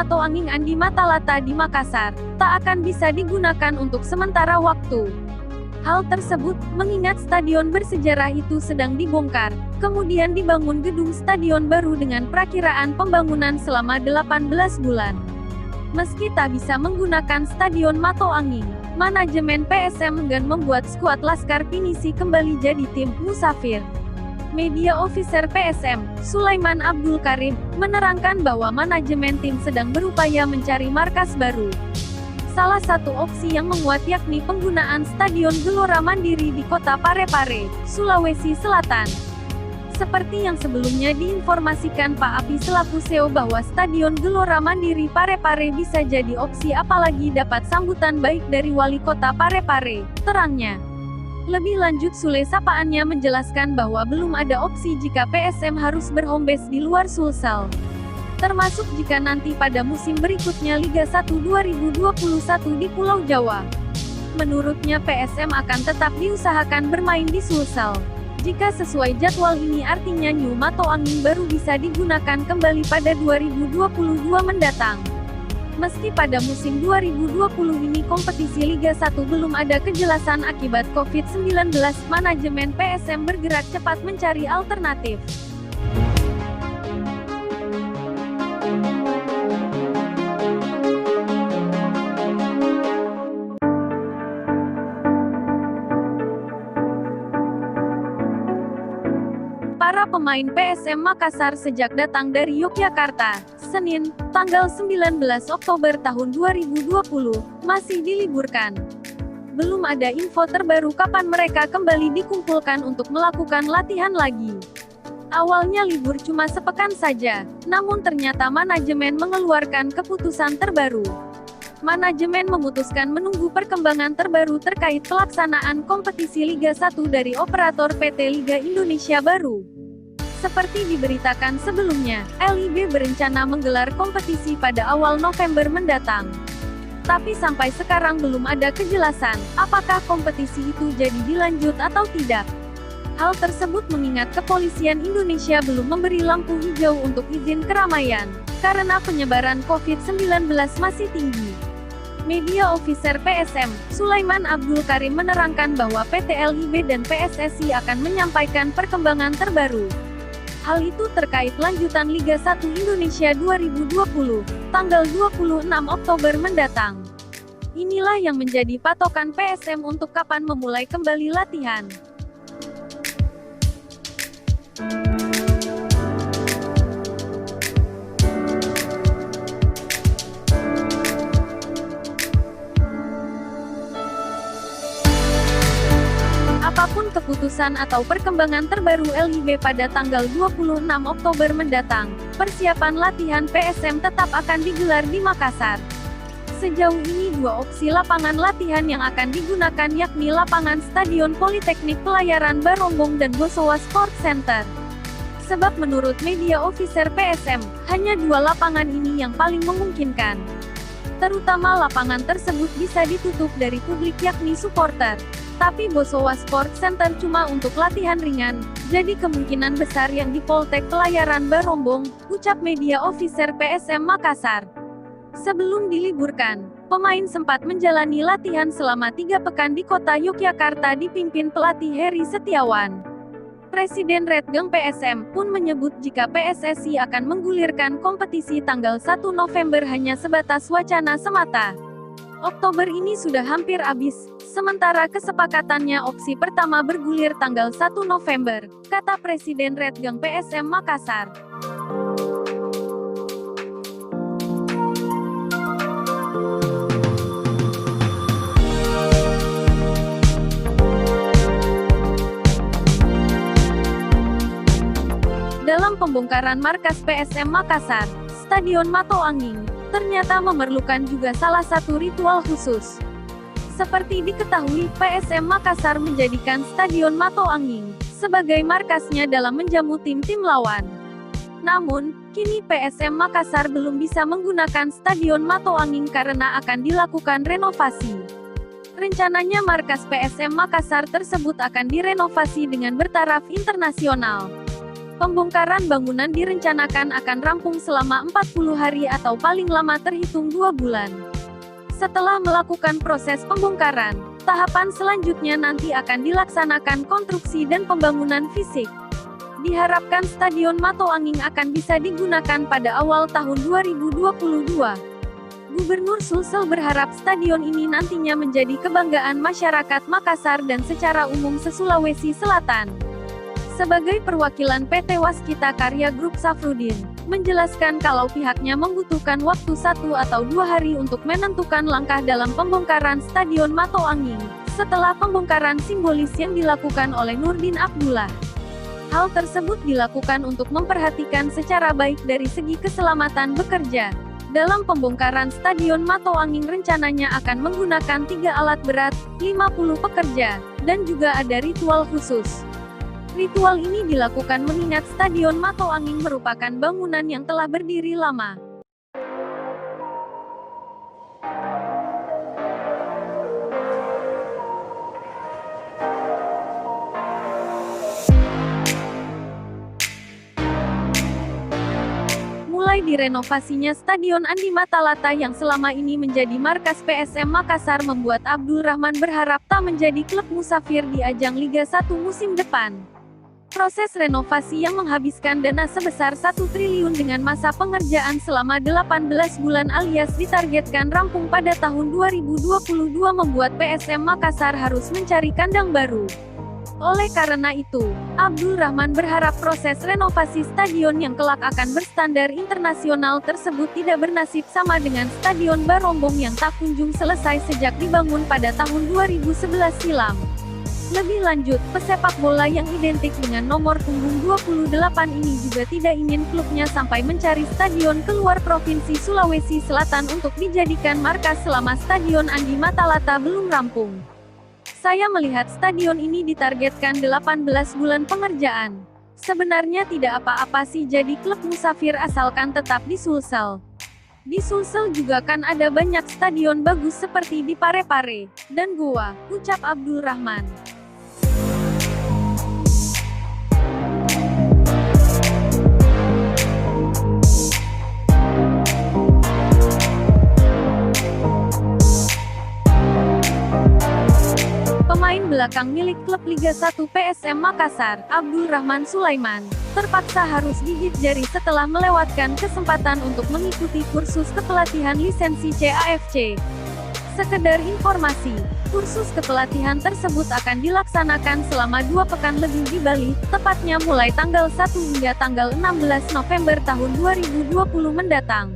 Mato Anging Andi Matalata di Makassar, tak akan bisa digunakan untuk sementara waktu. Hal tersebut, mengingat stadion bersejarah itu sedang dibongkar, kemudian dibangun gedung stadion baru dengan perakiraan pembangunan selama 18 bulan. Meski tak bisa menggunakan stadion Mato Anging, manajemen PSM enggan membuat skuad Laskar Pinisi kembali jadi tim musafir. Media officer PSM, Sulaiman Abdul Karim, menerangkan bahwa manajemen tim sedang berupaya mencari markas baru. Salah satu opsi yang menguat yakni penggunaan Stadion Gelora Mandiri di kota Parepare, Sulawesi Selatan. Seperti yang sebelumnya diinformasikan Pak Api selaku CEO bahwa Stadion Gelora Mandiri Parepare bisa jadi opsi apalagi dapat sambutan baik dari Wali Kota Parepare, terangnya. Lebih lanjut Sule Sapaannya menjelaskan bahwa belum ada opsi jika PSM harus berhome base di luar Sulsel. Termasuk jika nanti pada musim berikutnya Liga 1 2021 di Pulau Jawa. Menurutnya PSM akan tetap diusahakan bermain di Sulsel. Jika sesuai jadwal ini artinya New Mato Anging baru bisa digunakan kembali pada 2022 mendatang. Meski pada musim 2020 ini kompetisi Liga 1 belum ada kejelasan akibat COVID-19, manajemen PSM bergerak cepat mencari alternatif. Para pemain PSM Makassar sejak datang dari Yogyakarta, Senin, tanggal 19 Oktober tahun 2020, masih diliburkan. Belum ada info terbaru kapan mereka kembali dikumpulkan untuk melakukan latihan lagi. Awalnya libur cuma sepekan saja, namun ternyata manajemen mengeluarkan keputusan terbaru. Manajemen memutuskan menunggu perkembangan terbaru terkait pelaksanaan kompetisi Liga 1 dari operator PT Liga Indonesia Baru. Seperti diberitakan sebelumnya, LIB berencana menggelar kompetisi pada awal November mendatang. Tapi sampai sekarang belum ada kejelasan, apakah kompetisi itu jadi dilanjut atau tidak. Hal tersebut mengingat kepolisian Indonesia belum memberi lampu hijau untuk izin keramaian, karena penyebaran COVID-19 masih tinggi. Media officer PSM, Sulaiman Abdul Karim menerangkan bahwa PT LIB dan PSSI akan menyampaikan perkembangan terbaru. Hal itu terkait lanjutan Liga 1 Indonesia 2020, tanggal 26 Oktober mendatang. Inilah yang menjadi patokan PSM untuk kapan memulai kembali latihan. Apapun keputusan atau perkembangan terbaru LIB pada tanggal 26 Oktober mendatang, persiapan latihan PSM tetap akan digelar di Makassar. Sejauh ini dua opsi lapangan latihan yang akan digunakan yakni lapangan Stadion Politeknik Pelayaran Barombong dan Bosowa Sport Center. Sebab menurut media officer PSM, hanya dua lapangan ini yang paling memungkinkan. Terutama lapangan tersebut bisa ditutup dari publik yakni supporter. Tapi Bosowa Sport Center cuma untuk latihan ringan, jadi kemungkinan besar yang di Poltek Pelayaran Barombong, ucap media officer PSM Makassar. Sebelum diliburkan, pemain sempat menjalani latihan selama 3 pekan di kota Yogyakarta dipimpin pelatih Heri Setiawan. Presiden Redgang PSM pun menyebut jika PSSI akan menggulirkan kompetisi tanggal 1 November hanya sebatas wacana semata. Oktober ini sudah hampir habis, sementara kesepakatannya opsi pertama bergulir tanggal 1 November, kata Presiden Redgang PSM Makassar. Dalam pembongkaran markas PSM Makassar, Stadion Mato Anging ternyata memerlukan juga salah satu ritual khusus. Seperti diketahui, PSM Makassar menjadikan Stadion Mato Anging sebagai markasnya dalam menjamu tim-tim lawan. Namun, kini PSM Makassar belum bisa menggunakan Stadion Mato Anging karena akan dilakukan renovasi. Rencananya markas PSM Makassar tersebut akan direnovasi dengan bertaraf internasional. Pembongkaran bangunan direncanakan akan rampung selama 40 hari atau paling lama terhitung 2 bulan. Setelah melakukan proses pembongkaran, tahapan selanjutnya nanti akan dilaksanakan konstruksi dan pembangunan fisik. Diharapkan Stadion Mato Anging akan bisa digunakan pada awal tahun 2022. Gubernur Sulsel berharap stadion ini nantinya menjadi kebanggaan masyarakat Makassar dan secara umum se-Sulawesi Selatan. Sebagai perwakilan PT Waskita Karya Group, Safrudin menjelaskan kalau pihaknya membutuhkan waktu 1 atau 2 hari untuk menentukan langkah dalam pembongkaran Stadion Mato Anging, setelah pembongkaran simbolis yang dilakukan oleh Nurdin Abdullah. Hal tersebut dilakukan untuk memperhatikan secara baik dari segi keselamatan bekerja. Dalam pembongkaran Stadion Mato Anging rencananya akan menggunakan 3 alat berat, 50 pekerja, dan juga ada ritual khusus. Ritual ini dilakukan mengingat Stadion Mato Anging merupakan bangunan yang telah berdiri lama. Mulai direnovasinya Stadion Andi Matalata yang selama ini menjadi markas PSM Makassar membuat Abdul Rahman berharap tak menjadi klub musafir di ajang Liga 1 musim depan. Proses renovasi yang menghabiskan dana sebesar 1 triliun dengan masa pengerjaan selama 18 bulan alias ditargetkan rampung pada tahun 2022 membuat PSM Makassar harus mencari kandang baru. Oleh karena itu, Abdul Rahman berharap proses renovasi stadion yang kelak akan berstandar internasional tersebut tidak bernasib sama dengan Stadion Barombong yang tak kunjung selesai sejak dibangun pada tahun 2011 silam. Lebih lanjut, pesepak bola yang identik dengan nomor punggung 28 ini juga tidak ingin klubnya sampai mencari stadion keluar Provinsi Sulawesi Selatan untuk dijadikan markas selama Stadion Andi Matalata belum rampung. Saya melihat stadion ini ditargetkan 18 bulan pengerjaan. Sebenarnya tidak apa-apa sih jadi klub musafir asalkan tetap di Sulsel. Di Sulsel juga kan ada banyak stadion bagus seperti di Parepare dan Goa, ucap Abdul Rahman. Pemain belakang milik klub Liga 1 PSM Makassar, Abdul Rahman Sulaiman, terpaksa harus gigit jari setelah melewatkan kesempatan untuk mengikuti kursus kepelatihan lisensi CAFC. Sekedar informasi, kursus kepelatihan tersebut akan dilaksanakan selama 2 pekan lebih di Bali, tepatnya mulai tanggal 1 hingga tanggal 16 November tahun 2020 mendatang.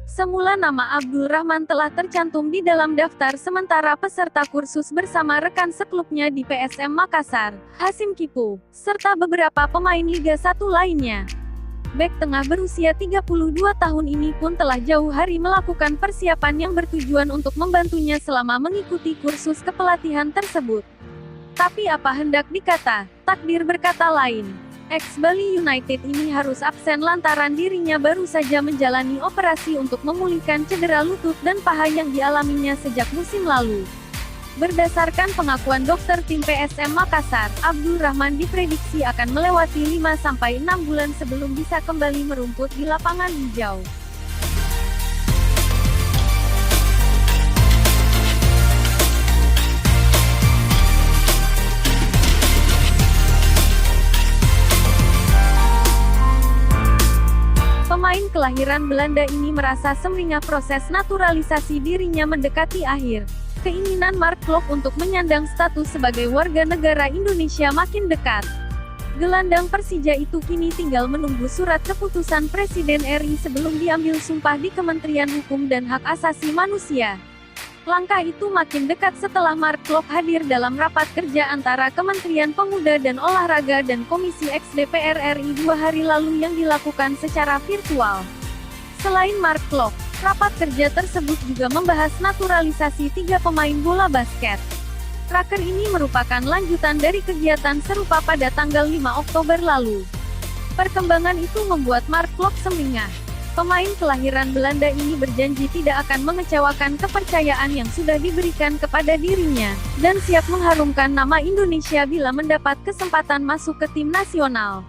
Semula nama Abdul Rahman telah tercantum di dalam daftar sementara peserta kursus bersama rekan seklubnya di PSM Makassar, Hasim Kipu, serta beberapa pemain Liga 1 lainnya. Bek tengah berusia 32 tahun ini pun telah jauh hari melakukan persiapan yang bertujuan untuk membantunya selama mengikuti kursus kepelatihan tersebut. Tapi apa hendak dikata, takdir berkata lain. Ex-Bali United ini harus absen lantaran dirinya baru saja menjalani operasi untuk memulihkan cedera lutut dan paha yang dialaminya sejak musim lalu. Berdasarkan pengakuan dokter tim PSM Makassar, Abdul Rahman diprediksi akan melewati 5-6 bulan sebelum bisa kembali merumput di lapangan hijau. Pemain kelahiran Belanda ini merasa semeringah proses naturalisasi dirinya mendekati akhir. Keinginan Mark Klok untuk menyandang status sebagai warga negara Indonesia makin dekat. Gelandang Persija itu kini tinggal menunggu surat keputusan Presiden RI sebelum diambil sumpah di Kementerian Hukum dan Hak Asasi Manusia. Langkah itu makin dekat setelah Mark Klok hadir dalam rapat kerja antara Kementerian Pemuda dan Olahraga dan Komisi X DPR RI 2 hari lalu yang dilakukan secara virtual. Selain Mark Klok, rapat kerja tersebut juga membahas naturalisasi 3 pemain bola basket. Raker ini merupakan lanjutan dari kegiatan serupa pada tanggal 5 Oktober lalu. Perkembangan itu membuat Mark Klok semeringah. Pemain kelahiran Belanda ini berjanji tidak akan mengecewakan kepercayaan yang sudah diberikan kepada dirinya, dan siap mengharumkan nama Indonesia bila mendapat kesempatan masuk ke tim nasional.